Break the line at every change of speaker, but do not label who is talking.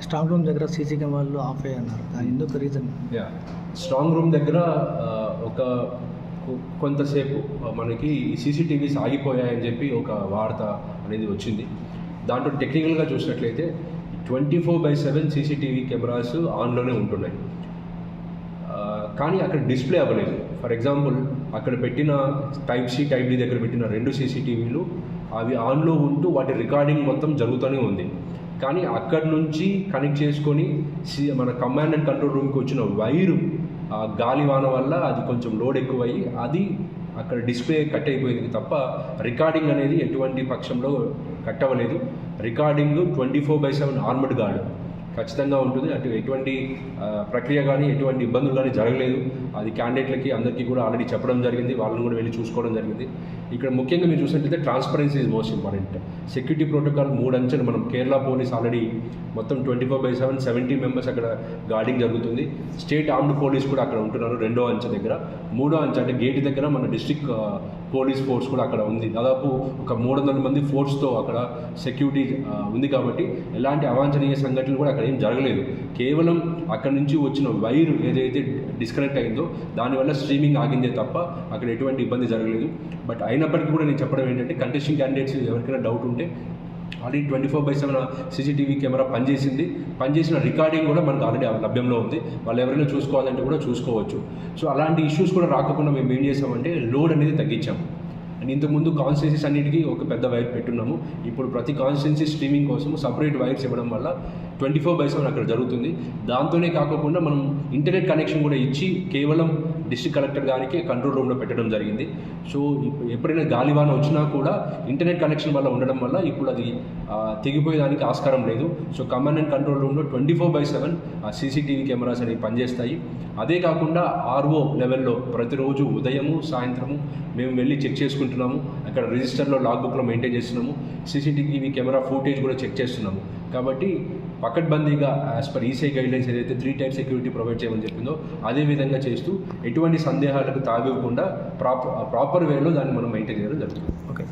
Strong room దగ్గర CC కెమెరాలు of అయ్యన్నారు, దాని ఎందుకు రీజన్?
స్ట్రాంగ్ రూమ్ దగ్గర ఒక కొంతసేపు మనకి సీసీటీవీస్ ఆగిపోయాయని చెప్పి ఒక వార్త అనేది వచ్చింది. దాంట్లో టెక్నికల్గా చూసినట్లయితే 24/7 సీసీటీవీ కెమెరాస్ ఆన్లోనే ఉంటున్నాయి, కానీ అక్కడ డిస్ప్లే అవ్వలేదు. ఫర్ ఎగ్జాంపుల్ అక్కడ పెట్టిన టైప్ సి టైప్ డి దగ్గర పెట్టిన 2 సీసీటీవీలు అవి ఆన్లో ఉంటూ వాటి రికార్డింగ్ మొత్తం జరుగుతూనే ఉంది. కానీ అక్కడి నుంచి కనెక్ట్ చేసుకొని మన కమాండ్ అండ్ కంట్రోల్ రూమ్కి వచ్చిన వైరు గాలివాన వల్ల అది కొంచెం లోడ్ ఎక్కువయ్యి అది అక్కడ డిస్ప్లే కట్ అయిపోయింది తప్ప రికార్డింగ్ అనేది ఎటువంటి పక్షంలో కట్ అవ్వలేదు. రికార్డింగ్ 24/7 ఆర్మడ్ గార్డ్ ఖచ్చితంగా ఉంటుంది. అటు ఎటువంటి ప్రక్రియ కానీ ఎటువంటి ఇబ్బందులు కానీ జరగలేదు. అది క్యాండిడేట్లకి అందరికీ కూడా ఆల్రెడీ చెప్పడం జరిగింది, వాళ్ళని కూడా వెళ్ళి చూసుకోవడం జరిగింది. ఇక్కడ ముఖ్యంగా మీరు చూసినట్లయితే transparency is most important. Security protocol 3 అంచెలు మనం కేరళ పోలీస్ ఆల్రెడీ మొత్తం 24/7 70 మెంబర్స్ అక్కడ గార్డింగ్ జరుగుతుంది. స్టేట్ ఆర్మ్డ్ పోలీస్ కూడా అక్కడ ఉంటున్నారు 2వ అంచె దగ్గర. 3వ అంచె అంటే గేట్ దగ్గర మన డిస్ట్రిక్ట్ పోలీస్ ఫోర్స్ కూడా అక్కడ ఉంది. దాదాపు ఒక 300 మంది ఫోర్స్తో అక్కడ సెక్యూరిటీ ఉంది. కాబట్టి ఎలాంటి అవాంఛనీయ సంఘటనలు కూడా అక్కడ ఏం జరగలేదు. కేవలం అక్కడ నుంచి వచ్చిన వైరు ఏదైతే డిస్కనెక్ట్ అయిందో దానివల్ల స్ట్రీమింగ్ ఆగిందే తప్ప అక్కడ ఎటువంటి ఇబ్బంది జరగలేదు. బట్ అయినప్పటికీ కూడా నేను చెప్పడం ఏంటంటే కంటెస్టింగ్ క్యాండిడేట్స్ ఎవరికైనా డౌట్ ఉంటే ఆల్రెడీ 24/7 సీసీటీవీ కెమెరా పనిచేసిన రికార్డింగ్ కూడా మనకు ఆల్రెడీ లభ్యంలో ఉంది. వాళ్ళు ఎవరైనా చూసుకోవాలంటే కూడా చూసుకోవచ్చు. సో అలాంటి ఇష్యూస్ కూడా రాకుండా మేము ఏం చేసామంటే లోడ్ అనేది తగ్గించాము. అండ్ ఇంతకుముందు కాన్స్టిట్యున్సీస్ అన్నిటికీ ఒక పెద్ద వైర్ పెట్టున్నాము. ఇప్పుడు ప్రతి కాన్స్టిట్యున్సీ స్ట్రీమింగ్ కోసం సపరేట్ వైర్స్ ఇవ్వడం వల్ల 24/7 అక్కడ జరుగుతుంది. దాంతోనే కాకుండా మనం ఇంటర్నెట్ కనెక్షన్ కూడా ఇచ్చి కేవలం డిస్ట్రిక్ట్ కలెక్టర్ గారికి కంట్రోల్ రూమ్లో పెట్టడం జరిగింది. సో ఎప్పుడైనా గాలివాన వచ్చినా కూడా ఇంటర్నెట్ కనెక్షన్ వల్ల ఉండడం వల్ల ఇప్పుడు అది తెగిపోయేదానికి ఆస్కారం లేదు. సో కమాండ్ అండ్ కంట్రోల్ రూమ్లో 24/7 సీసీటీవీ కెమెరాస్ అనేవి పనిచేస్తాయి. అదే కాకుండా ఆర్ఓ లెవెల్లో ప్రతిరోజు ఉదయము సాయంత్రము మేము వెళ్ళి చెక్ చేసుకుంటున్నాము. అక్కడ రిజిస్టర్లో లాగ్బుక్లో మెయింటైన్ చేస్తున్నాము. సీసీటీవీ కెమెరా ఫుటేజ్ కూడా చెక్ చేస్తున్నాము. కాబట్టి పకడ్బందీగా యాజ్ పర్ ఈసీఐ గైడ్లైన్స్ ఏదైతే 3 టైర్ సెక్యూరిటీ ప్రొవైడ్ చేయమని చెప్పిందో అదే విధంగా చేస్తూ ఎటువంటి సందేహాలకు తావివ్వకుండా ప్రాపర్ వేలో దాన్ని మనం మెయింటైన్ చేయడం జరుగుతుంది.
ఓకే.